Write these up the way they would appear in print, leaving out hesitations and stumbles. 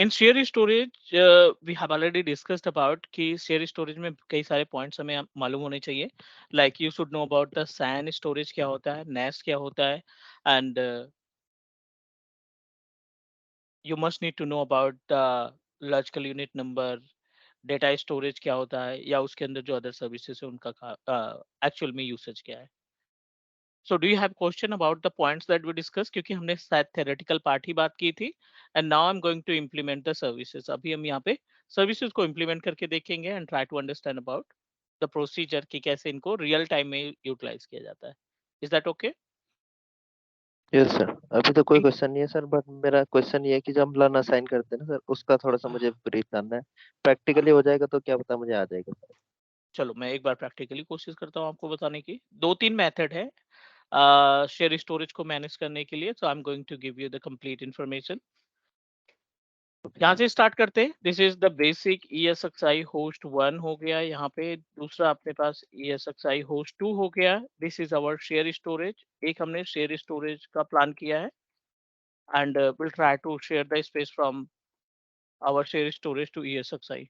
In share storage we have already discussed about कि share storage में कई सारे पॉइंट्स हमें मालूम होने चाहिए, like you should know about the SAN storage क्या होता है, नेस्ट क्या होता है, and you must need to know about the logical unit number, data storage क्या होता है, या उसके अंदर जो अदर सर्विसेज है उनका एक्चुअल में यूसेज क्या है. So do you have question about the points that we discuss, क्योंकि हमने शायद थेरेटिकल पार्ट ही बात की थी, and now I am going to implement the services. अभी हम यहाँ पे सर्विसेज को इम्प्लीमेंट करके देखेंगे and try to understand about the procedure कि कैसे इनको रियल टाइम में यूटिलाइज किया जाता है. Is that okay? Yes sir, अभी तो कोई क्वेश्चन नहीं है सर, बट मेरा क्वेश्चन ये है कि जब हम लर्न असाइन करते हैं ना सर, उसका थोड़ा सा मुझे ब्रीफ जानना है। प्रैक्टिकली हो जाएगा तो क्या पता मुझे आ जाएगा सर। चलो मैं एक बार प्रैक्टिकली कोशिश करता हूँ आपको बताने की. दो तीन मेथड है शेयर स्टोरेज को मैनेज करने के लिए, so I am going to give you the complete information. Okay यहाँ सर। से स्टार्ट करते हैं. This is the basic ESXi host 1 हो गया यहाँ पे. दूसरा अपने पास ESXi होस्ट 2 हो गया. This is our share storage. एक हमने शेयर स्टोरेज का प्लान किया है, and will try to share the space from our share storage to ESXi.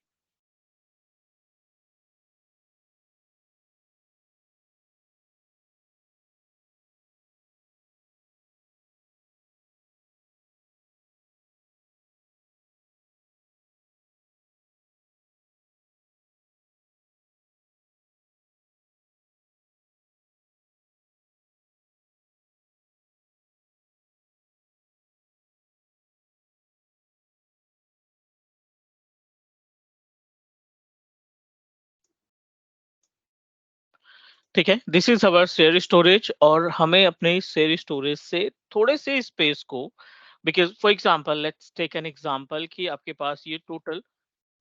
ठीक है, this is our share storage, और हमें अपने शेयर स्टोरेज से थोड़े से स्पेस को, because for example let's take an example कि आपके पास ये टोटल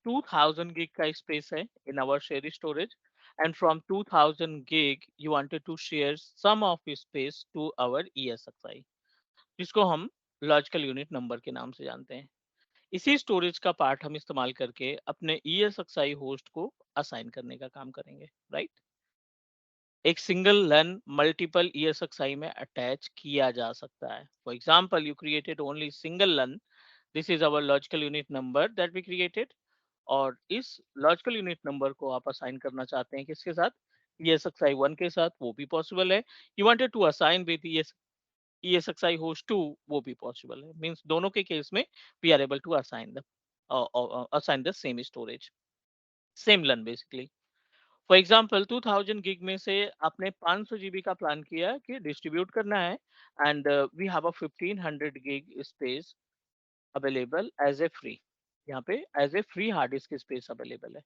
2000 gig का स्पेस है in our share storage, and from 2000 gig you wanted to share some of space to our ESXi, जिसको हम लॉजिकल यूनिट नंबर के नाम से जानते हैं. इसी स्टोरेज का पार्ट हम इस्तेमाल करके अपने ESXi होस्ट को असाइन करने का काम करेंगे, राइट? एक सिंगल लन मल्टीपल ESXi में अटैच किया जा सकता है. For example you created only single LUN. This is our logical unit number that we created, और इस लॉजिकल यूनिट नंबर को आप असाइन करना चाहते हैं किसके साथ? ESXi 1 के साथ, वो भी पॉसिबल है. You wanted to assign with ESXi host 2, वो भी पॉसिबल है. मींस दोनों के केस में we are able to assign the same storage, same LUN basically. For example 2000 gig में से आपने 500 जीबी का प्लान किया कि डिस्ट्रीब्यूट करना है, and we have a 1500 gig space available as a free. यहाँ पे as a free hard disk space available है,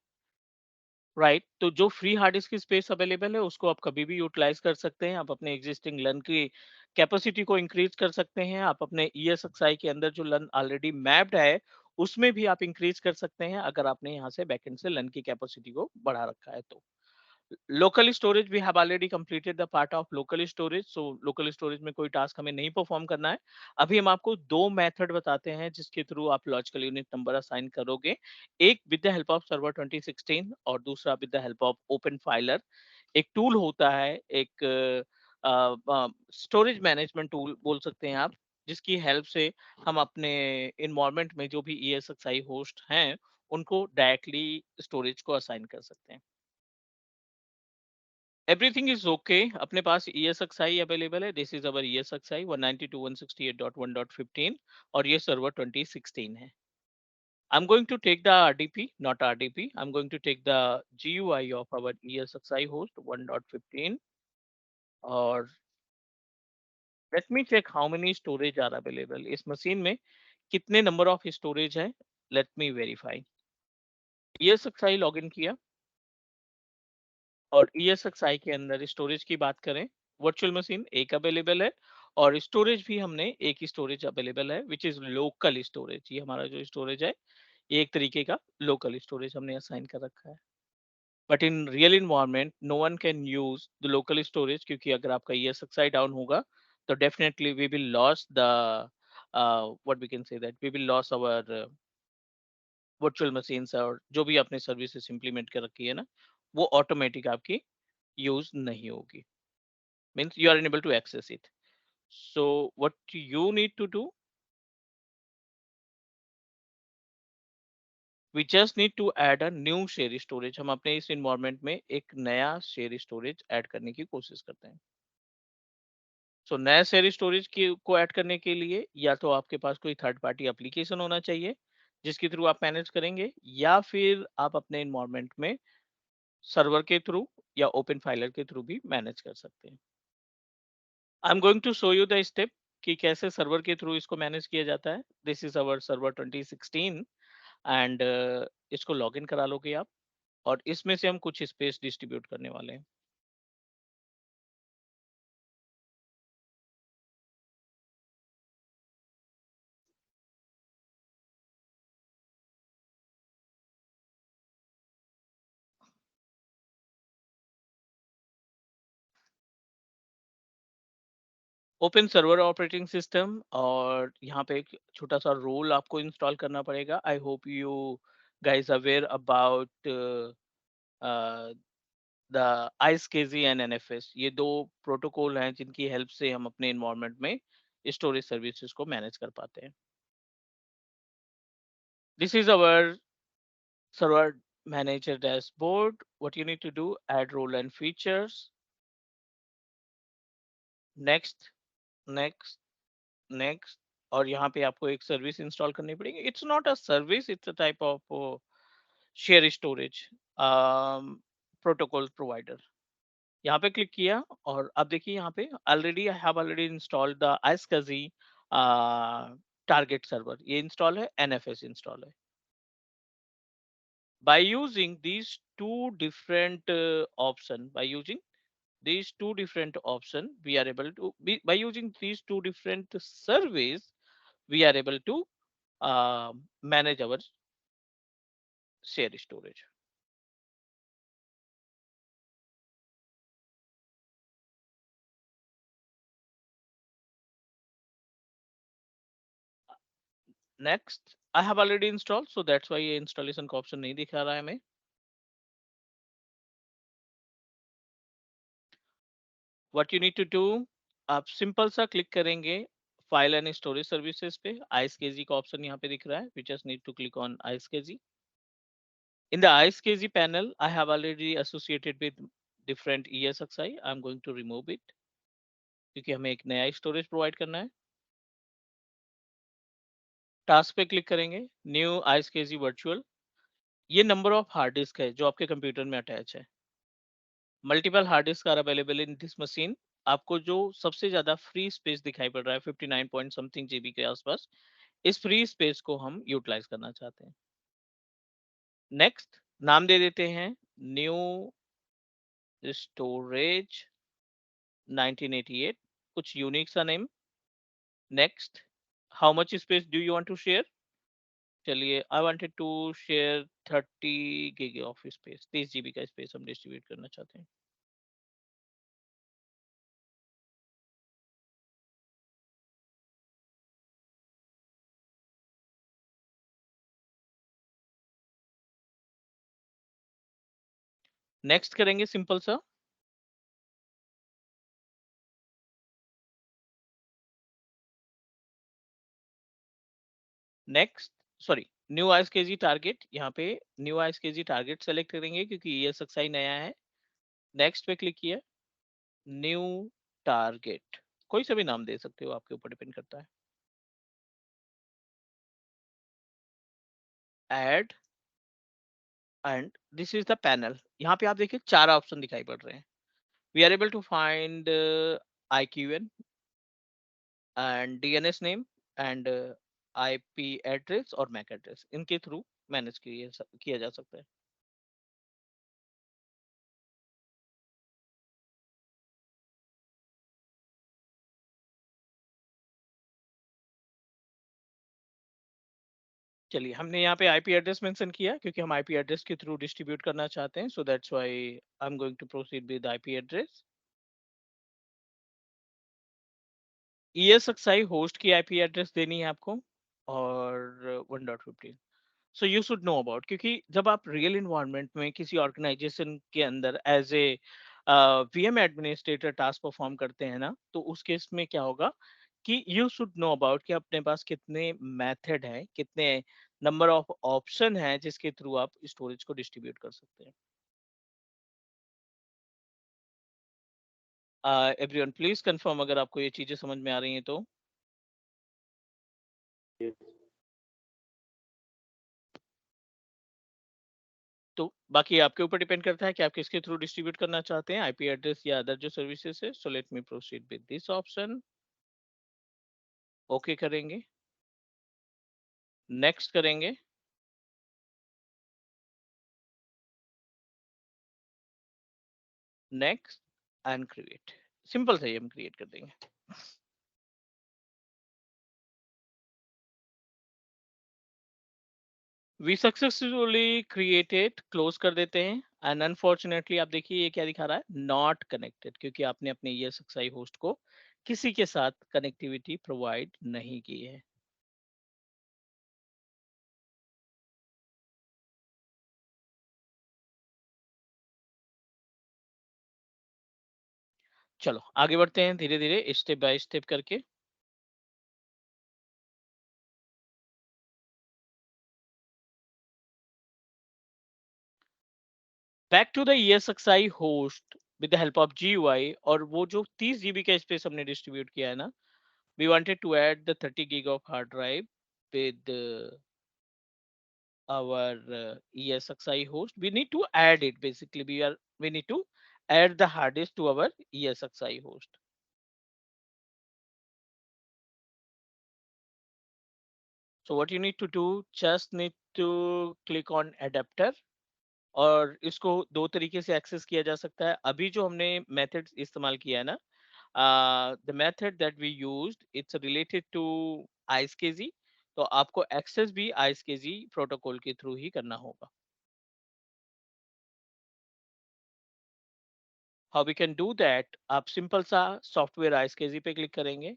राइट? तो जो फ्री हार्ड डिस्क की स्पेस अवेलेबल है उसको आप कभी भी यूटिलाइज कर सकते हैं. आप अपने एग्जिस्टिंग लन की कैपेसिटी को इंक्रीज कर सकते हैं. आप अपने ESXi के अंदर जो लन ऑलरेडी मैप्ड है उसमें भी आप इंक्रीज कर सकते हैं, अगर आपने यहाँ से बैकएंड से लन की कैपेसिटी को बढ़ा रखा है तो. Local storage we have already completed the part of local storage, so local storage में कोई टास्क हमें नहीं परफॉर्म करना है. अभी हम आपको दो मेथड बताते हैं जिसके थ्रू आप लॉजिकल यूनिट नंबर असाइन करोगे. एक with the help of server 2016, और दूसरा with the help of open filer. एक टूल होता है, एक स्टोरेज मैनेजमेंट टूल बोल सकते हैं आप, जिसकी हेल्प से हम अपने इन्वायरमेंट में जो भी ESXi होस्ट हैं उनको डायरेक्टली स्टोरेज को असाइन कर सकते हैं. Everything is okay. अपने पास ESXi अवेलेबल है. दिस इज अवर ESXi 192.168.1.15, और ये सर्वर 2016 है. I'm going to take the RDP, not RDP. I'm going to take the GUI of our ESXi host 1.15, और let me check how many storage are available. इस machine में कितने number of storage है, let me verify. ESXi login किया, और ESXi के अंदर storage की बात करें, वर्चुअल मशीन एक अवेलेबल है, और स्टोरेज भी हमने एक ही स्टोरेज अवेलेबल है, विच इज लोकल स्टोरेज. ये हमारा जो स्टोरेज है ये एक तरीके का लोकल स्टोरेज हमने असाइन कर रखा है. But in real environment no one can use the local storage, क्योंकि अगर आपका ESXi डाउन होगा तो definitely we will loss the what we can say that we will loss our virtual machines, और जो भी आपने सर्विसेज इंप्लीमेंट कर रखी है ना, वो ऑटोमेटिक आपकी यूज नहीं होगी. Means you are unable to access it. So what you need to do, we just need to add a new share storage. हम अपने इस इन्वायरमेंट में एक नया शेयर स्टोरेज ऐड करने की कोशिश करते हैं। सो नया शेयर स्टोरेज को ऐड करने के लिए या तो आपके पास कोई थर्ड पार्टी एप्लीकेशन होना चाहिए जिसके थ्रू आप मैनेज करेंगे, या फिर आप अपने इन्वायरमेंट में सर्वर के थ्रू या ओपन फाइलर के थ्रू भी मैनेज कर सकते हैं। I am going to show you the step कि कैसे सर्वर के थ्रू इसको मैनेज किया जाता है। This is our server 2016 and इसको लॉगिन करा लोगे आप, और इसमें से हम कुछ स्पेस डिस्ट्रीब्यूट करने वाले हैं। ओपन सर्वर ऑपरेटिंग सिस्टम, और यहाँ पे एक छोटा सा रोल आपको इंस्टॉल करना पड़ेगा। I hope you guys aware about the iSCSI and NFS. ये दो प्रोटोकॉल हैं जिनकी हेल्प से हम अपने इन्वायरमेंट में स्टोरेज सर्विसेज को मैनेज कर पाते हैं। This is our server manager dashboard. What you need to do, add role and features. Next, next, next. और यहाँ पे आपको एक सर्विस इंस्टॉल करनी पड़ेगी। It's not a service, it's a type of share storage protocol provider. यहाँ पे click किया और अब देखिए यहाँ पे already I have already installed the iSCSI target server. ये इंस्टॉल है, एनएफएस इंस्टॉल है। By using these two different by using these two different option, we are able to by using these two different surveys, we are able to manage our share storage. Next, I have already installed, so that's why ये installation का option नहीं दिखा रहा है हमें। What you need to do, आप simple सा click करेंगे फाइल एंड स्टोरेज सर्विसेज पे। iSCSI का ऑप्शन यहाँ पे दिख रहा है। We just need to click on iSCSI. In the iSCSI panel, I have already associated with different ESXi. I'm going to remove it क्योंकि हमें एक नया स्टोरेज प्रोवाइड करना है। टास्क पे क्लिक करेंगे, न्यू iSCSI वर्चुअल। ये नंबर ऑफ हार्ड डिस्क है जो आपके कंप्यूटर में अटैच है। Multiple hard disk are available in this machine. आपको जो सबसे ज्यादा फ्री स्पेस दिखाई पड़ रहा है 59 पॉइंट समथिंग जीबी के आसपास, इस फ्री स्पेस को हम यूटिलाइज करना चाहते हैं। नेक्स्ट, नाम दे देते हैं न्यू स्टोरेज 1988, कुछ यूनिक सा name. Next, how much space do you want to share? चलिए, I wanted to share 30 gig of space, 30 GB का स्पेस हम डिस्ट्रीब्यूट करना चाहते हैं। नेक्स्ट करेंगे सिंपल सा। Next, sorry, new iSCSI target, यहाँ पे न्यू आईएसकेजी टारगेट सेलेक्ट करेंगे क्योंकि ये सक्साई नया है। नेक्स्ट पे क्लिक किया, न्यू टारगेट, कोई सा भी नाम दे सकते हो, आपके ऊपर डिपेंड करता है। Add, and this is the panel. यहाँ पे आप देखिए 4 ऑप्शन दिखाई पड़ रहे हैं। We are able to find IQN and DNS name and IP address और MAC एड्रेस, इनके थ्रू मैनेज किया जा सकता है। चलिए, हमने यहाँ पे IP एड्रेस मेंशन किया क्योंकि हम IP एड्रेस के थ्रू डिस्ट्रीब्यूट करना चाहते हैं, so that's why I am going to proceed with IP address. ESXi host की IP एड्रेस देनी है आपको, और 1.15। So you should know about, क्योंकि जब आप रियल इन्वायरमेंट में किसी ऑर्गेनाइजेशन के अंदर as a VM administrator task perform करते हैं ना, तो उस केस में क्या होगा कि यू शुड नो अबाउट कि अपने पास कितने मेथड हैं, कितने नंबर ऑफ ऑप्शन है जिसके थ्रू आप स्टोरेज को डिस्ट्रीब्यूट कर सकते हैं। एवरीवन प्लीज कंफर्म अगर आपको ये चीजें समझ में आ रही हैं तो। तो बाकी आपके ऊपर डिपेंड करता है कि आप किसके थ्रू डिस्ट्रीब्यूट करना चाहते हैं, आईपी एड्रेस या अदर जो सर्विसेज है। So let me proceed with this option. Okay करेंगे, नेक्स्ट करेंगे, नेक्स्ट एंड क्रिएट। सिंपल से ही हम क्रिएट कर देंगे। वी सक्सेसफुली क्रिएटेड, क्लोज कर देते हैं। एंड अनफॉर्चुनेटली आप देखिए ये क्या दिखा रहा है, नॉट कनेक्टेड, क्योंकि आपने अपने ESXi होस्ट को किसी के साथ कनेक्टिविटी प्रोवाइड नहीं की है। चलो आगे बढ़ते हैं धीरे धीरे स्टेप बाय स्टेप करके। Back to the ESXi host with the help of GUI। और वो जो 30 GB का स्पेस हमने डिस्ट्रीब्यूट किया है ना, we wanted to add the 30 gig of hard drive with our ESXi host. We need to add it, basically we need to add the hard disk to our ESXi host. So what you need to do, just need to click on adapter। और इसको दो तरीके से access किया जा सकता है। अभी जो हमने मेथड इस्तेमाल किया है ना, the method that we used it's related to iSCSI. तो आपको एक्सेस भी आईएसकेजी प्रोटोकॉल के थ्रू ही करना होगा। How we can do that, आप सिंपल सा सॉफ्टवेयर आईएसकेजी पे क्लिक करेंगे।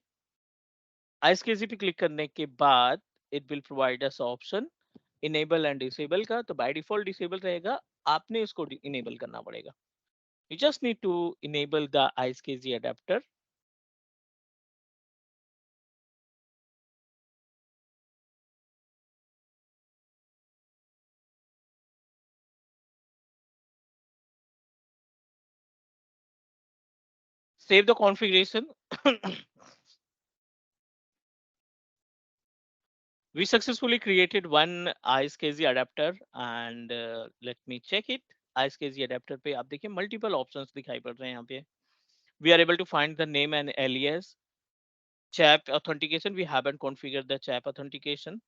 आईएसकेजी पे क्लिक करने के बाद it will provide us option enable and disable का। तो बाय डिफॉल्ट डिसेबल रहेगा, आपने इसको इनेबल करना पड़ेगा। You just need to enable the iSCSI adapter। Save the configuration। We successfully created one iSCSI adapter and let me check it। iSCSI adapter पे आप देखिए multiple options दिखाई पड़ रहे हैं यहाँ पे। We are able to find the name and alias। CHAP authentication, we haven't configured the CHAP authentication।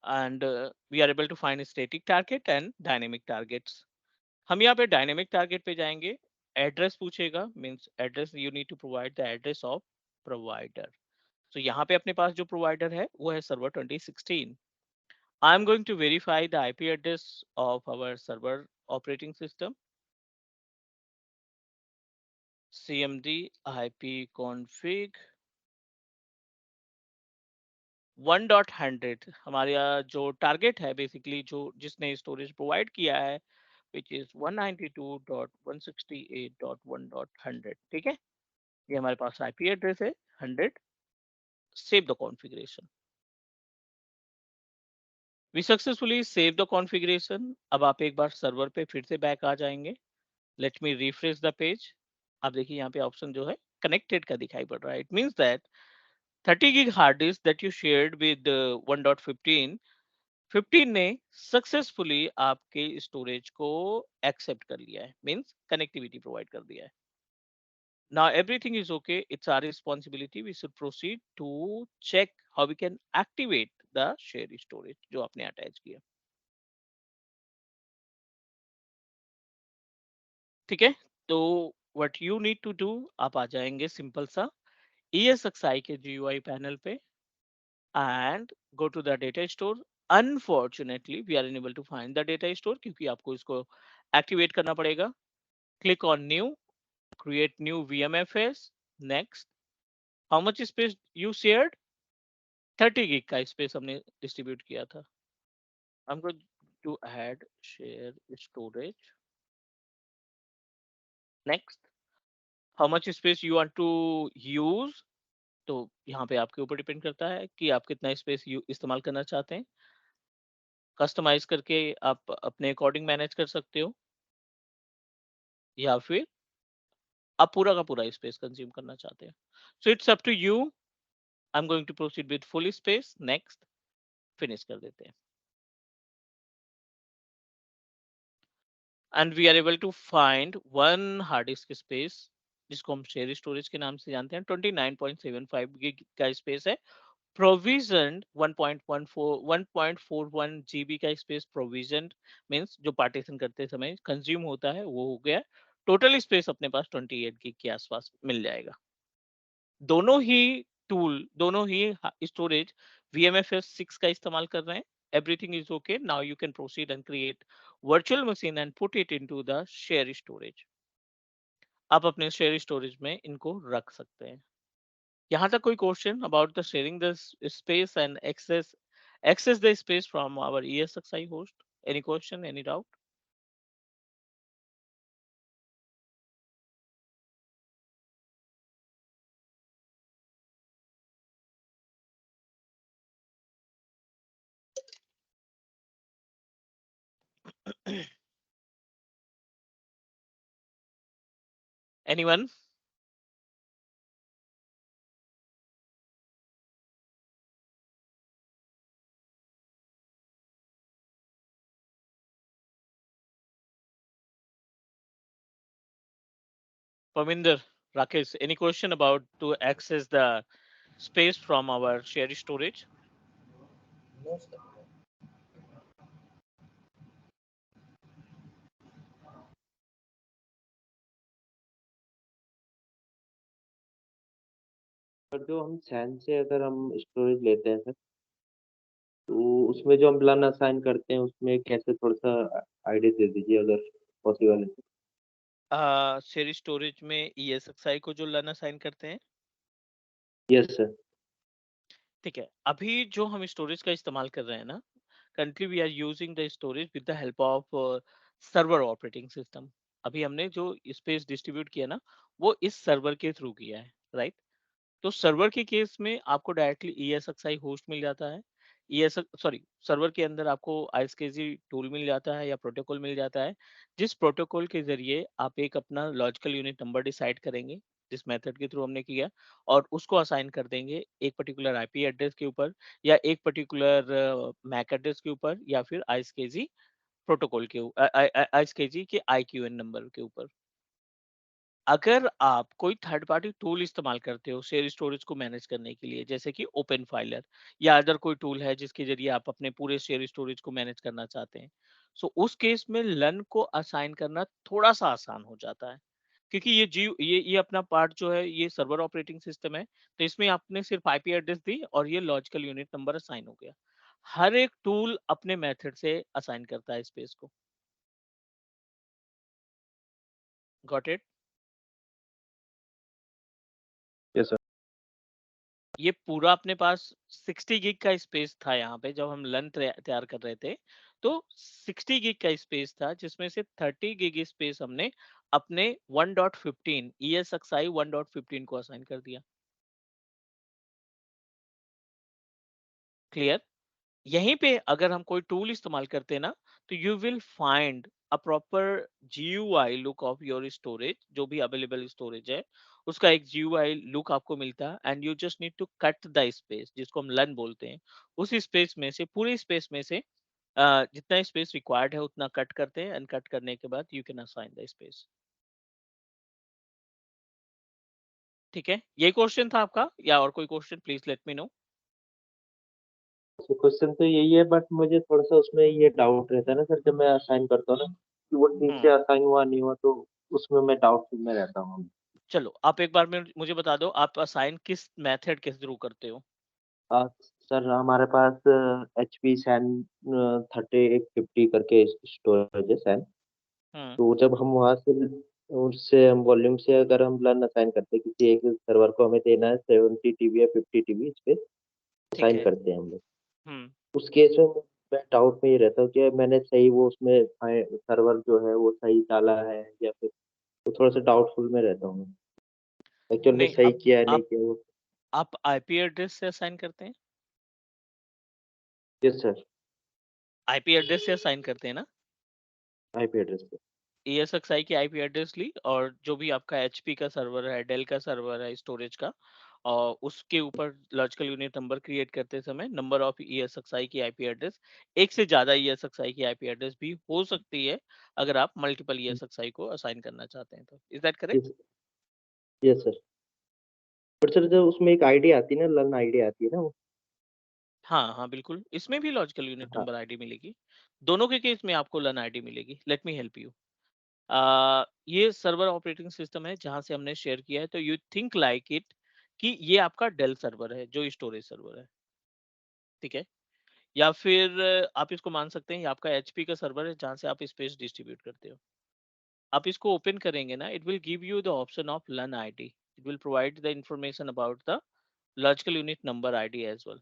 And we are able to find static target and dynamic targets। हम यहाँ पे डायनेमिक टारगेट पे जाएंगे। एड्रेस पूछेगा, means address you need to provide the address of provider. तो यहाँ पे अपने पास जो प्रोवाइडर है वो है server 2016। I am going to verify the IP address of our server operating system. cmd ip config 1.100 हमारा जो टारगेट है, बेसिकली जो जिसने स्टोरेज प्रोवाइड किया है, विच इज 192.168.1.100। ठीक है, ये हमारे पास आईपी एड्रेस है 100। Save the configuration. We successfully save the configuration. अब आप एक बार सर्वर पे फिर से बैक आ जाएंगे। Let me refresh the page. आप देखिए यहाँ पे ऑप्शन जो है कनेक्टेड का दिखाई पड़ रहा है। It means that 30 gig hard disk that you shared with 1.15, 15 ने सक्सेसफुली आपके स्टोरेज को एक्सेप्ट कर लिया है, मींस कनेक्टिविटी प्रोवाइड कर दिया है। Now everything is okay. It's our responsibility. We should proceed to check how we can activate the share storage जो आपने अटैच किया। ठीक है, तो what you need to do, आप आ जाएंगे सिंपल सा ESXi के GUI पैनल पे and go to the data store। Unfortunately we are unable to find the data store क्योंकि आपको इसको एक्टिवेट करना पड़ेगा। Click on new, create new VMFS। Next, how much space you shared? 30 gig का space हमने distribute किया था। I'm going to add share storage next, how much space you want to use. तो यहाँ पे आपके ऊपर डिपेंड करता है कि आप कितना स्पेस इस्तेमाल करना चाहते हैं। कस्टमाइज करके आप अपने अकॉर्डिंग मैनेज कर सकते हो, या फिर आप पूरा का पूरा स्पेस कंज्यूम करना चाहते हैं। So it's up to you. I am going to proceed with full space. Next, finish कर देते हैं। And we are able to find one hard disk space, जिसको हम शेयर स्टोरेज के नाम से जानते हैं। 29.75 गीग का स्पेस है। प्रोविजन 1.41 जीबी का स्पेस प्रोविजन मींस जो पार्टीशन करते समय कंज्यूम होता है वो हो गया। टोटल स्पेस अपने पास 28 गीग के आसपास मिल जाएगा। दोनों ही टूल, दोनों ही स्टोरेज VMFS 6 का इस्तेमाल कर रहे हैं। Everything is okay. Now you can proceed and create virtual machine and put it into the share storage. आप अपने शेयर स्टोरेज में इनको रख सकते हैं। यहाँ तक कोई question about the sharing the space and access the space from our ESXi host? Any question, any doubt? Anyone? Parminder, Rakesh, any question about to access the space from our shared storage? No, sir. पर जो हम San से अगर हम storage लेते हैं sir, तो उसमें जो हम प्लान असाइन करते हैं उसमें कैसे थोड़ा-सा आइडिया दे दीजिए अगर पॉसिबल है तो? शेयर स्टोरेज में ESXi को जो लर्न असाइन करते हैं। Yes sir. ठीक है, अभी जो हम स्टोरेज का इस्तेमाल कर रहे हैं ना, currently we are using the storage with the help of server operating system। अभी हमने जो स्पेस डिस्ट्रीब्यूट किया ना, वो इस सर्वर के थ्रू किया है, राइट। तो सर्वर के केस में आपको डायरेक्टली ESXi होस्ट मिल जाता है। सॉरी, सर्वर के अंदर आपको ISKG टूल मिल जाता है या प्रोटोकॉल मिल जाता है, जिस प्रोटोकॉल के जरिए आप एक अपना लॉजिकल यूनिट नंबर डिसाइड करेंगे, जिस मेथड के थ्रू हमने किया, और उसको असाइन कर देंगे एक पर्टिकुलर IP एड्रेस के ऊपर, या एक पर्टिकुलर मैक एड्रेस के ऊपर, या फिर ISKG प्रोटोकॉल के ISKG के IQN नंबर के ऊपर। अगर आप कोई थर्ड पार्टी टूल इस्तेमाल करते हो शेयर स्टोरेज को मैनेज करने के लिए, जैसे कि ओपन फाइलर या अदर कोई टूल है जिसके जरिए आप अपने पूरे शेयर स्टोरेज को मैनेज करना चाहते हैं, सो उस केस में लन को असाइन करना थोड़ा सा आसान हो जाता है। क्योंकि ये अपना पार्ट जो है ये सर्वर ऑपरेटिंग सिस्टम है, तो इसमें आपने सिर्फ IP एड्रेस दी और ये लॉजिकल यूनिट नंबर असाइन हो गया। हर एक टूल अपने मेथड से असाइन करता है स्पेस को। Got it? Yes sir. ये पूरा अपने पास 60 गिग का स्पेस था यहाँ पे जब हम लन तैयार कर रहे थे। तो 60 गिग का स्पेस था जिसमें से 30 गिग स्पेस हमने अपने 1.15 ESXi 1.15 को असाइन कर दिया। क्लियर? यहीं पे अगर हम कोई टूल इस्तेमाल करते हैं ना, तो you will find a proper GUI look of your storage. जो भी अवेलेबल स्टोरेज है उसका एक GUI लुक आपको मिलता है, and you just need to cut the space, जिसको हम लन बोलते हैं। उस स्पेस में से, पूरे स्पेस में से जितना स्पेस रिक्वायर्ड है उतना कट करते हैं, एंड कट करने के बाद you can assign the space. ठीक है, ये क्वेश्चन था आपका, या और कोई question? Please let me know. Question तो यही है बट मुझे थोड़ा-सा उसमें ये डाउट रहता है ना सर जब मैं असाइन करता हूँ ना, कि वो ठीक से हम्म असाइन हुआ नहीं हुआ तो उसमें मैं डाउटफुल में रहता हूँ। चलो, आप एक बार में मुझे बता दो, आप असाइन किस मेथड के थ्रू करते हो? अ, सर हमारे पास एचपी सैन 3850 करके स्टोरेज है सैन। हम्म तो जब हम वहाँ से उससे हम वॉल्यूम से अगर हम प्लान असाइन करते हैं किसी एक सर्वर को हमें देना है 70 टीबी या 50 टीबी इस पे ठीक असाइन है। करते हैं हम लोग। हम्म उस केस में मैं डाउट में ये रहता हूँ कि मैंने सही वो उसमें सर्वर जो है वो सही डाला है या फिर तो थोड़ा सा डाउटफुल में रहता हूँ। एक्चुअल में नहीं, सही अब किया है नहीं आप किया वो। आप आईपी एड्रेस से असाइन करते हैं? Yes sir. आईपी एड्रेस से असाइन करते हैं ना? आईपी एड्रेस पे। ESXi की आईपी एड्रेस ली और जो भी आपका एचपी का सर्वर है, डेल का सर्वर है स्टोरेज का, और उसके ऊपर लॉजिकल यूनिट नंबर क्रिएट करते समय नंबर ऑफ ESXi की आईपी एड्रेस, एक से ज्यादा ESXi की आईपी एड्रेस भी हो सकती है अगर आप मल्टीपल ESXi को असाइन करना चाहते हैं तो। Is that correct? Yes. Yes sir. But sir जब उसमें एक आईडी आती है ना, लन आईडी आती है ना वो। हाँ हाँ बिल्कुल, इसमें भी लॉजिकल यूनिट हाँ। नंबर आईडी मिलेगी। दोनों के केस में आपको लन आईडी मिलेगी। Let me help you. ये सर्वर ऑपरेटिंग सिस्टम है जहां से हमने शेयर किया है, तो यू थिंक लाइक इट कि ये आपका डेल सर्वर है जो स्टोरेज सर्वर है, ठीक है? या फिर आप इसको मान सकते हैं ये आपका एचपी का सर्वर है जहां से आप स्पेस डिस्ट्रीब्यूट करते हो। आप इसको ओपन करेंगे ना, it will give you the option of LUN ID. It will provide the information about the logical unit number ID as well.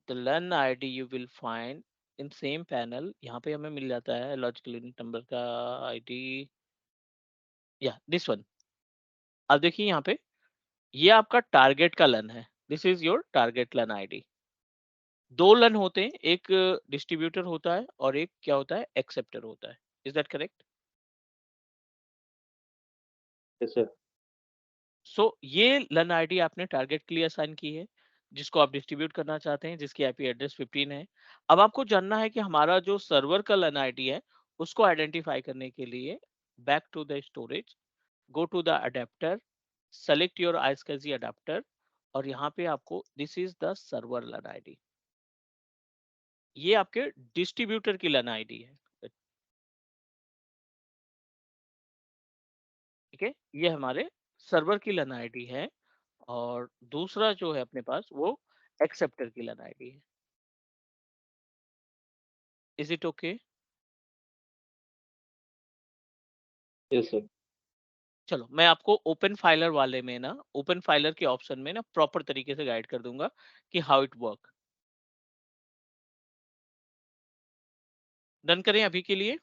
The LUN ID you will find in same panel. यहाँ पे हमें मिल जाता है logical unit number का ID, या this one. अब देखिए यहाँ पे, ये आपका टारगेट का लन है। दिस इज योर टारगेट लन आईडी। दो लन होते हैं, एक डिस्ट्रीब्यूटर होता है और एक क्या होता है, एक्सेप्टर होता है। Is that correct? Yes sir. So ये लन आईडी आपने टारगेट के लिए असाइन की है, जिसको आप डिस्ट्रीब्यूट करना चाहते हैं, जिसकी आईपी एड्रेस 15 है। अब आपको जानना है कि हमारा जो सर्वर का लन आईडी है उसको आइडेंटिफाई करने के लिए back to the storage, go to the adapter, select your iSCSI adapter, और यहाँ पे आपको this is the server LUN ID. ये आपके डिस्ट्रीब्यूटर की लन आईडी है, ठीक है? ये हमारे सर्वर की लन आईडी है, और दूसरा जो है अपने पास वो एक्सेप्टर की लन आईडी है। Is it okay? Yes sir. चलो मैं आपको ओपन फाइलर वाले में ना, ओपन फाइलर के ऑप्शन में ना प्रॉपर तरीके से गाइड कर दूंगा कि हाउ इट वर्क। डन करें अभी के लिए?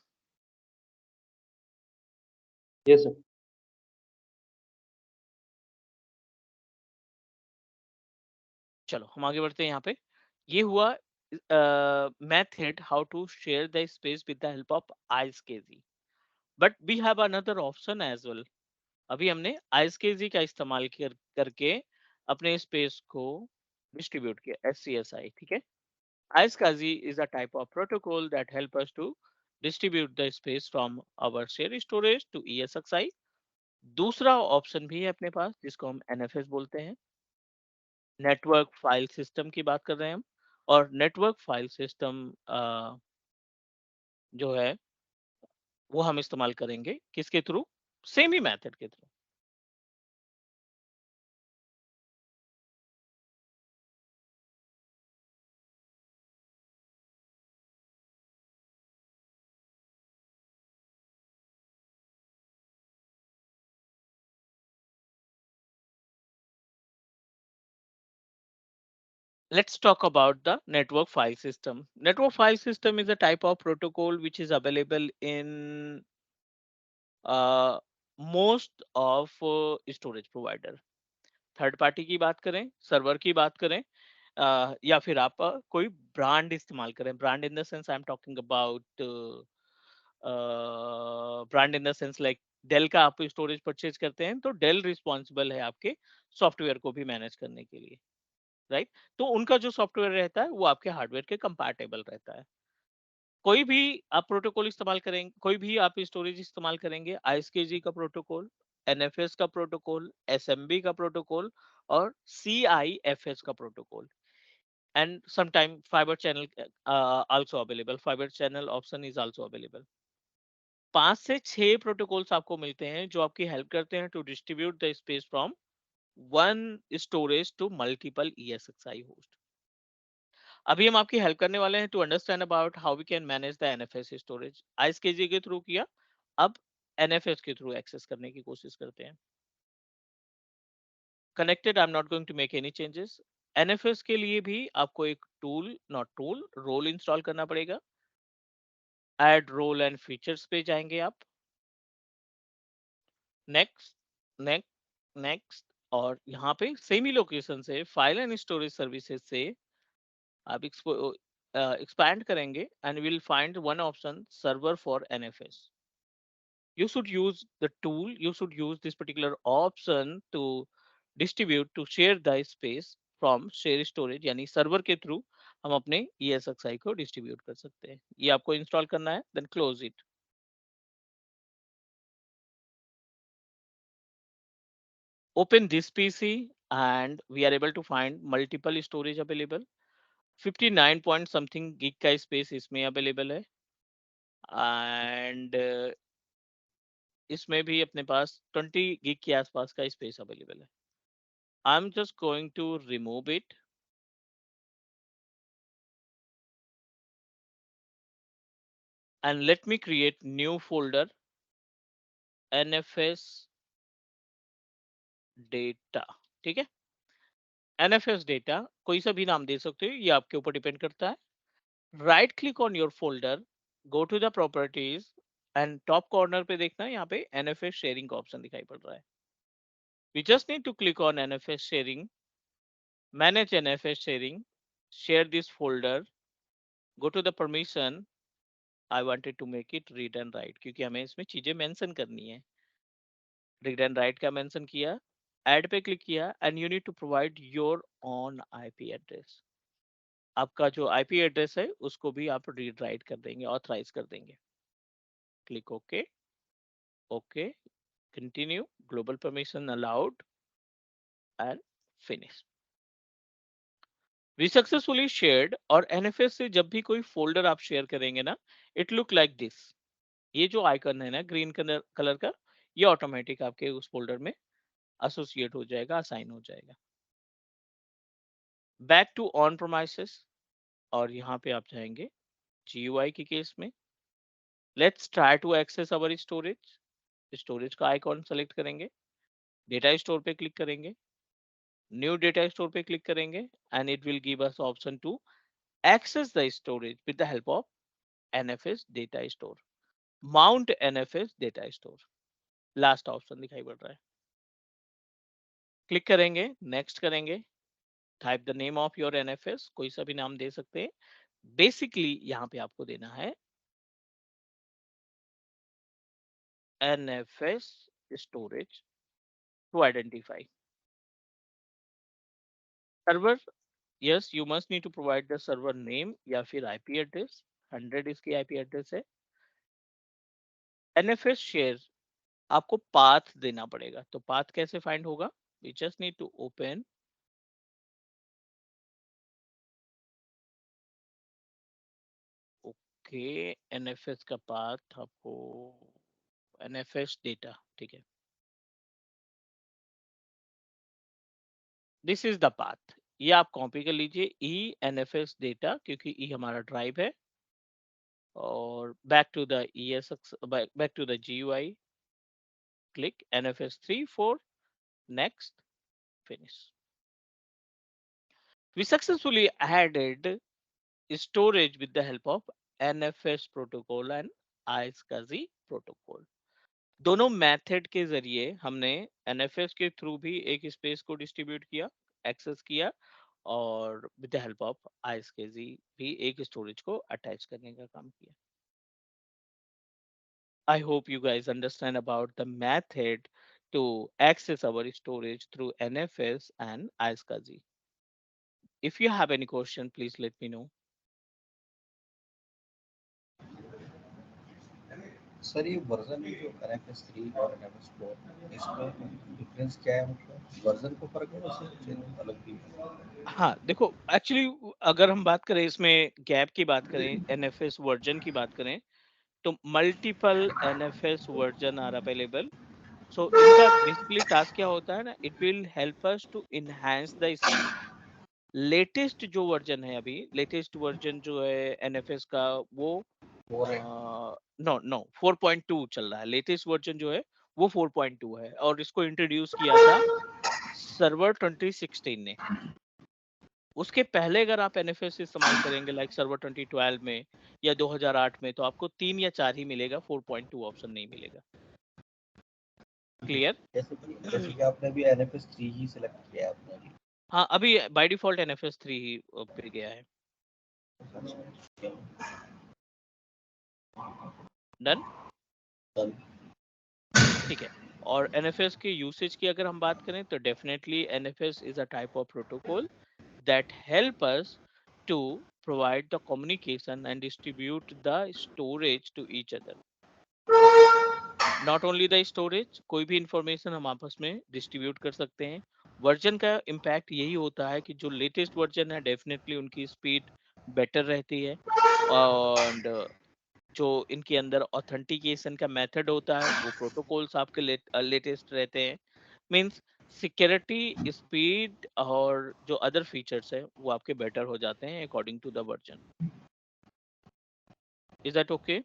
Yes sir. चलो हम आगे बढ़ते हैं। यहाँ पे ये हुआ method how to share the space with the help of iSCSI. But we have another option as well. अभी हमने आईएसकेजी का इस्तेमाल करके अपने स्पेस को डिस्ट्रीब्यूट किया, SCSI, ठीक है? iSCSI is a type of protocol that help us to distribute the space from our shared storage to ESXi। दूसरा ऑप्शन भी है अपने पास जिसको हम NFS बोलते हैं, नेटवर्क फाइल सिस्टम की बात कर रहे हैं हम। और नेटवर्क फाइल सिस्टम जो है वो हम इस्तेमाल करेंगे किसके थ्रू? सेम ही मेथड के through. Let's talk about the network file system. Network file system is a type of protocol which is available in most of storage provider। Third party की बात करें, सर्वर की बात करें, या फिर आप कोई ब्रांड इस्तेमाल करें। Brand in the sense I am talking about brand in the sense like Dell का आप स्टोरेज परचेज करते हैं तो डेल रिस्पॉन्सिबल है आपके सॉफ्टवेयर को भी मैनेज करने के लिए, राइट? तो उनका जो सॉफ्टवेयर रहता है वो आपके हार्डवेयर के कंपैटिबल रहता है। कोई भी आप प्रोटोकॉल इस्तेमाल करेंगे, कोई भी आप स्टोरेज इस्तेमाल करेंगे, आईएसकेजी का प्रोटोकॉल, एनएफएस का प्रोटोकॉल, एसएमबी का प्रोटोकॉल, और सीआईएफएस का protocol, and sometime fiber channel also available, fiber channel option is also available। 5 से 6 प्रोटोकॉल्स आपको मिलते हैं जो आपकी हेल्प करते हैं to distribute the space from one storage to multiple ESXi host. अभी हम आपकी हेल्प करने वाले हैं to understand about how we can manage the NFS storage. ISCSI के थ्रू किया, अब एनएफएस के थ्रू एक्सेस करने की कोशिश करते हैं। Connected, I am not going to make any changes. NFS के लिए भी आपको एक tool, not tool, role install करना पड़ेगा। ऐड रोल एंड फीचर्स पे जाएंगे आप, नेक्स्ट, नेक्स्ट, नेक्स्ट, और यहाँ पे सेम ही लोकेशन से फाइल एंड स्टोरेज सर्विसेज से आप एक्सपैंड करेंगे and will find one option server for NFS. You should use the tool, you should use this particular option to distribute, to share the space from share storage, यानी server के through हम अपने ESXi को distribute कर सकते हैं. ये आपको इंस्टॉल करना है, then close it. Open this PC and we are able to find multiple storage available. 59 point something gig का स्पेस इसमें अवेलेबल है एंड इसमें भी अपने पास 20 गिग के आसपास का स्पेस अवेलेबल है. I am just going to remove it and let me create new folder nfs data. ठीक है, nfs data कोई सा भी नाम दे सकते हो, ये आपके ऊपर डिपेंड करता है. Right click on your folder, go to the properties and top corner पे देखना यहाँ पे nfs शेयरिंग का ऑप्शन दिखाई पड़ रहा है. We just need to click on nfs sharing, manage nfs sharing, share this folder, go to the permission. I wanted to make it read and write क्योंकि हमें इसमें चीजें मेंशन करनी है. रीड एंड राइट का मेंशन किया, add पे click किया and you need to provide your own IP address. आपका जो आईपी एड्रेस है उसको भी आप रीड राइट कर देंगे, ऑथराइज कर देंगे. Click okay, okay, continue, global permission allowed and finish. We successfully shared. और एनएफएस से जब भी कोई फोल्डर आप शेयर करेंगे ना, इट लुक लाइक दिस. ये जो आइकन है ना ग्रीन कलर का, ये ऑटोमेटिक आपके उस फोल्डर में एसोसिएट हो जाएगा, असाइन हो जाएगा. बैक टू ऑन प्रोमाइसेस और यहाँ पे आप जाएंगे GUI के केस में. Let's try to access our storage. Storage का आइकॉन सेलेक्ट करेंगे, डेटा स्टोर पे क्लिक करेंगे, न्यू डेटा स्टोर पे क्लिक करेंगे and it will give us option to access the storage with the help of NFS data store. Mount NFS data store last option दिखाई पड़ रहा है. Click करेंगे, next करेंगे, type the name of your NFS, कोई सा भी नाम दे सकते हैं. बेसिकली यहाँ पे आपको देना है NFS storage to identify server. Yes, you must need to provide the server name या फिर IP address. 100 इसकी IP address है. NFS share आपको पाथ देना पड़ेगा, तो पाथ कैसे फाइंड होगा? We just need to open okay NFS का पाथ आपको NFS डेटा, ठीक है, दिस इज द पाथ. ये आप कॉपी कर लीजिए ई NFS डेटा, क्योंकि ई हमारा ड्राइव है. और back to the ESX, back to the GUI, click NFS 3 4, next, finish. We successfully added storage with the help of NFS protocol and iSCSI protocol. दोनों method के जरिए हमने NFS के थ्रू भी एक स्पेस को डिस्ट्रीब्यूट किया, एक्सेस किया, और with the help of iSCSI भी एक स्टोरेज को अटैच करने का काम किया. I hope you guys understand about the method to access our storage through NFS and iSCSI. If you have any question, please let me know. Sir ये version में जो NFS 3 और NFS 4 इसमें डिफरेंस क्या है? मतलब वर्जन को फर्क है, वैसे चेंज अलग भी है? हाँ देखो, एक्चुअली अगर हम बात करें इसमें गैप की बात करें, NFS वर्जन की बात करें, तो multiple NFS version are available. So इनका बेसिकली टास्क क्या होता है ना, it will help us to enhance the speed. Latest जो वर्जन है, अभी लेटेस्ट वर्जन जो है NFS का, वो वो है नो नो 4.2 चल रहा है. लेटेस्ट वर्जन जो है वो 4.2 है, और इसको इंट्रोड्यूस किया था सर्वर 2016 ने. उसके पहले अगर आप एनएफएस इस्तेमाल करेंगे लाइक सर्वर 2012 में या 2008 में, तो आपको 3 या 4 ही मिलेगा, 4.2 ऑप्शन नहीं मिलेगा। क्लियर? जैसे कि आपने भी एनएफएस 3 ही सिलेक्ट किया है आपने अभी। हाँ, अभी बाय डिफॉल्ट एनएफएस 3 ही पे गया है। डन? ठीक है। और एनएफएस के यूसेज की अगर हम बात करें तो definitely NFS is a type of protocol that help us to provide the communication and distribute the storage to each other. Not only the storage, कोई भी इंफॉर्मेशन हम आपस में डिस्ट्रीब्यूट कर सकते हैं। वर्जन का इम्पैक्ट यही होता है कि जो लेटेस्ट वर्जन है डेफिनेटली उनकी स्पीड बेटर रहती है, और जो इनके अंदर ऑथेंटिकेशन का मेथड होता है वो प्रोटोकॉल्स आपके लेटेस्ट रहते हैं। मींस सिक्योरिटी, स्पीड और जो अदर फीचर्स है वो आपके बेटर हो जाते हैं according to the version. Is that okay?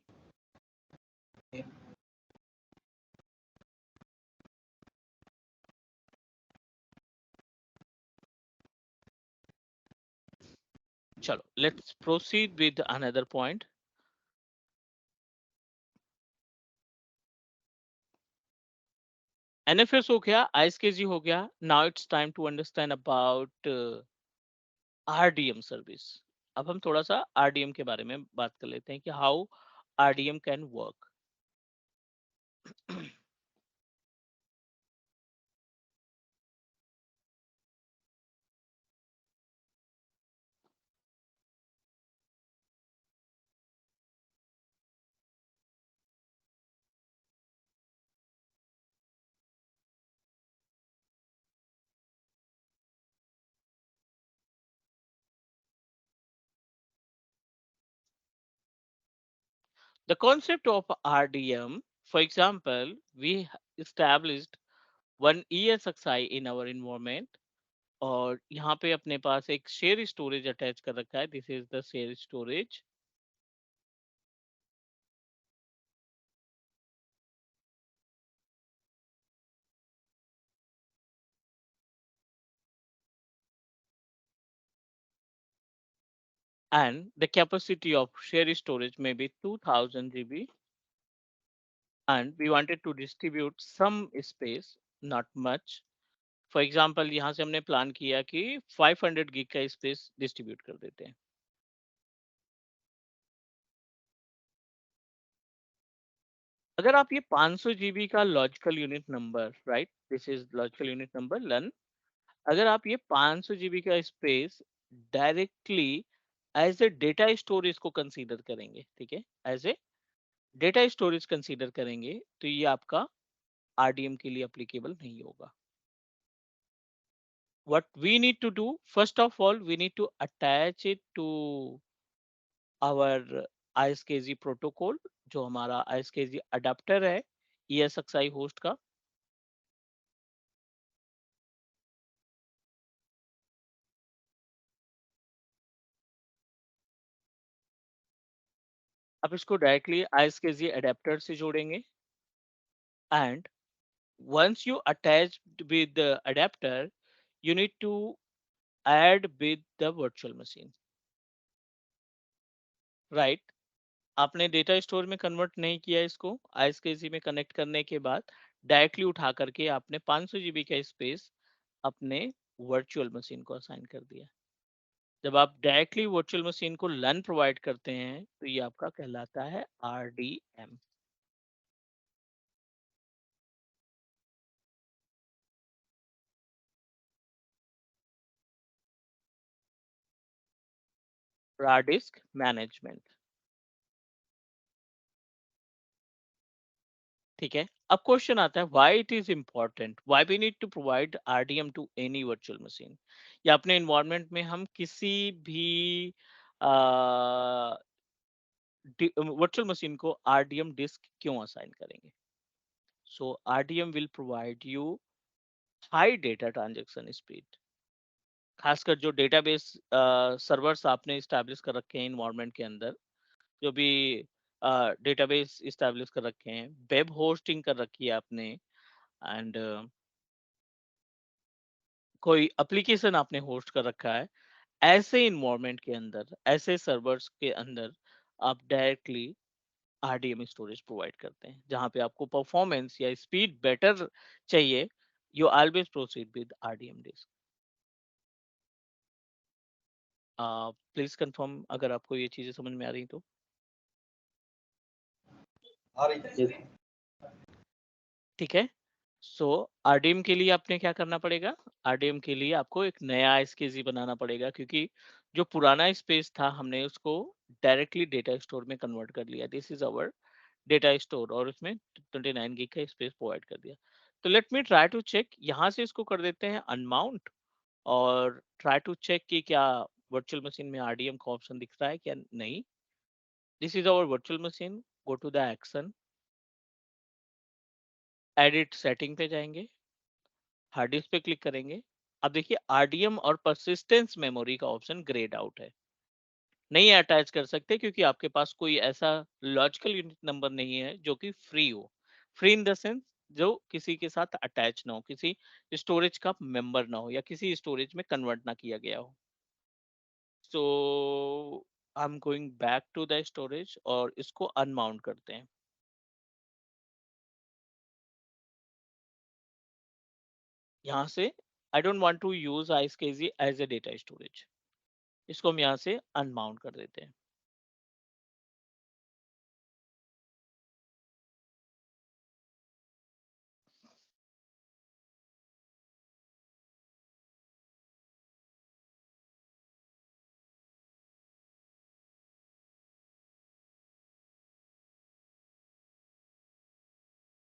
चलो, let's proceed with another point. NFS हो गया, आईएसकेजी हो गया। Now it's time to understand about RDM service. अब हम थोड़ा सा आरडीएम के बारे में बात कर लेते हैं कि how RDM can work. The concept of RDM, for example, we established one ESXi in our environment, और यहाँ पे अपने पास एक शेयर स्टोरेज अटैच कर रखा है। This is the share storage. And the capacity of share storage may be 2000 GB, and we wanted to distribute some space, not much. For example, यहाँ से हमने प्लान किया कि 500 गिग का स्पेस डिस्ट्रीब्यूट कर देते हैं। अगर आप ये 500 जीबी का logical unit number, right, this is logical unit number LUN, अगर आप ये 500 जीबी का space directly as a data storage को कंसीडर करेंगे, ठीक है, as a data storage consider करेंगे, तो ये आपका आरडीएम के लिए अप्लीकेबल नहीं होगा। what we need to do, first of all we need to attach it to our ISKG protocol, जो हमारा ISKG अडेप्टर है ESXi होस्ट का। आप इसको डायरेक्टली ISKG अडेप्टर से जोड़ेंगे, and once you attach with the adapter, you need to add with the virtual machine, right? आपने data store में कन्वर्ट नहीं किया इसको, आईएसकेजी में कनेक्ट करने के बाद डायरेक्टली उठा करके आपने 500 जीबी का स्पेस अपने वर्चुअल मशीन को असाइन कर दिया। जब आप डायरेक्टली वर्चुअल मशीन को लन प्रोवाइड करते हैं तो ये आपका कहलाता है आरडीएम। राड डिस्क मैनेजमेंट, ठीक है। अब क्वेश्चन आता है why it is important, why we need to provide RDM to any virtual machine, या अपने इन्वायरमेंट में हम किसी भी वर्चुअल मशीन को आरडीएम डिस्क क्यों असाइन करेंगे? So RDM will provide you high data transaction speed. खासकर जो डेटाबेस सर्वर्स आपने स्टैब्लिश कर रखे हैं इन्वायरमेंट के अंदर, जो भी डेटाबेस स्टैब्लिश कर रखे हैं, वेब होस्टिंग कर रखी है आपने, एंड कोई एप्लीकेशन आपने होस्ट कर रखा है, ऐसे इन्वायरमेंट के अंदर, ऐसे सर्वर्स के अंदर आप डायरेक्टली आरडीएम स्टोरेज प्रोवाइड करते हैं, जहां पे आपको परफॉर्मेंस या स्पीड बेटर चाहिए, you always proceed with RDM disk. Please confirm अगर आपको ये चीजें समझ में आ रही तो। आ रही है। Yes. ठीक है, सो आरडीएम के लिए आपने क्या करना पड़ेगा, आरडीएम के लिए आपको एक नया एसकेजी बनाना पड़ेगा, क्योंकि जो पुराना स्पेस था हमने उसको डायरेक्टली डेटा स्टोर में कन्वर्ट कर लिया। This is our data store, और उसमें 29 गिग का स्पेस प्रोवाइड कर दिया। तो let me try to check, यहाँ से इसको कर देते हैं अनमाउंट, और ट्राई टू चेक कि क्या वर्चुअल मशीन में आरडीएम का ऑप्शन दिख रहा है क्या नहीं। This is our virtual machine, go to the action, edit setting पे जाएंगे, हार्ड डिस्क पे क्लिक करेंगे। अब देखिए आरडीएम और परसिस्टेंस मेमोरी का ऑप्शन ग्रेड आउट है, नहीं अटैच कर सकते, क्योंकि आपके पास कोई ऐसा लॉजिकल यूनिट नंबर नहीं है जो कि फ्री हो। फ्री इन द सेंस जो किसी के साथ अटैच ना हो, किसी स्टोरेज का मेंबर ना हो, या किसी स्टोरेज में कन्वर्ट ना किया गया हो। So I am going back to the storage और इसको अनमाउंट करते हैं। यहाँ से I don't want to use iSCSI as a data storage, इसको हम यहाँ से अनमाउंट कर देते हैं।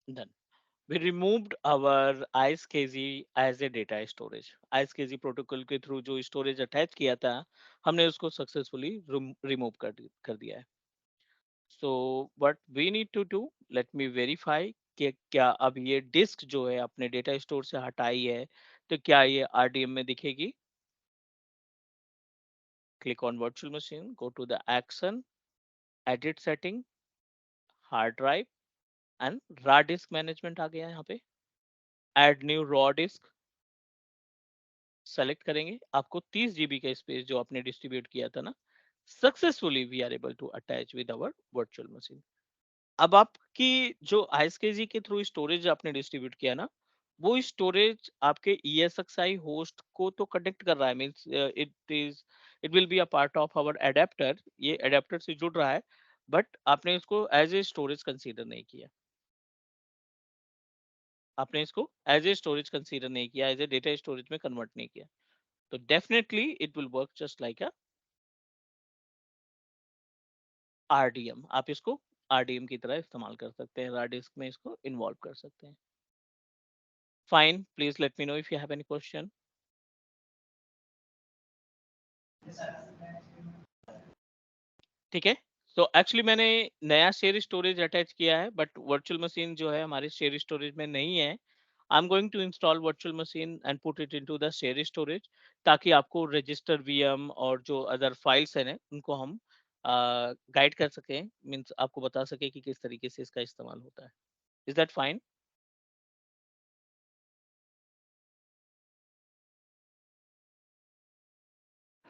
Done, we removed our ISKZ as a data storage। ISKZ protocol के थ्रू जो स्टोरेज अटैच किया था, हमने उसको सक्सेसफुली रिमूव कर दिया है। So what we need to do, let me verify कि क्या अब ये डिस्क जो है अपने डेटा स्टोर से हटाई है, तो क्या ये आरडीएम में दिखेगी। Click on virtual machine, go to the action, edit setting, hard drive and raw disk management आ गया यहाँ पे। Add new raw disk select करेंगे, आपको 30 जीबी का स्पेस जो आपने डिस्ट्रीब्यूट किया था ना, successfully we are able to attach with our virtual machine. अब आपकी जो आईएसकेजी के थ्रू स्टोरेज आपने डिस्ट्रीब्यूट किया ना, वो स्टोरेज आपके ESXi होस्ट को तो कनेक्ट कर रहा है, means it will be a part of our adapter, ये एडेप्टर से जुड़ रहा है, बट आपने इसको एज ए स्टोरेज कंसीडर नहीं किया, आपने इसको एज ए स्टोरेज कंसीडर नहीं किया, एज ए डेटा स्टोरेज में कन्वर्ट नहीं किया। तो definitely it will work just like a RDM. आप इसको आरडीएम की तरह इस्तेमाल कर सकते हैं, हार्ड डिस्क में इसको इन्वॉल्व कर सकते हैं। Fine, please let me know if you have any question. ठीक है, तो एक्चुअली मैंने नया शेयर स्टोरेज अटैच किया है, बट वर्चुअल मशीन जो है हमारे शेयर स्टोरेज में नहीं है। I am going to install virtual machine and put it into the share storage, ताकि आपको रजिस्टर वीएम और जो अदर फाइल्स हैं उनको हम गाइड कर सकें, मींस आपको बता सके कि किस तरीके से इसका इस्तेमाल होता है। Is that fine?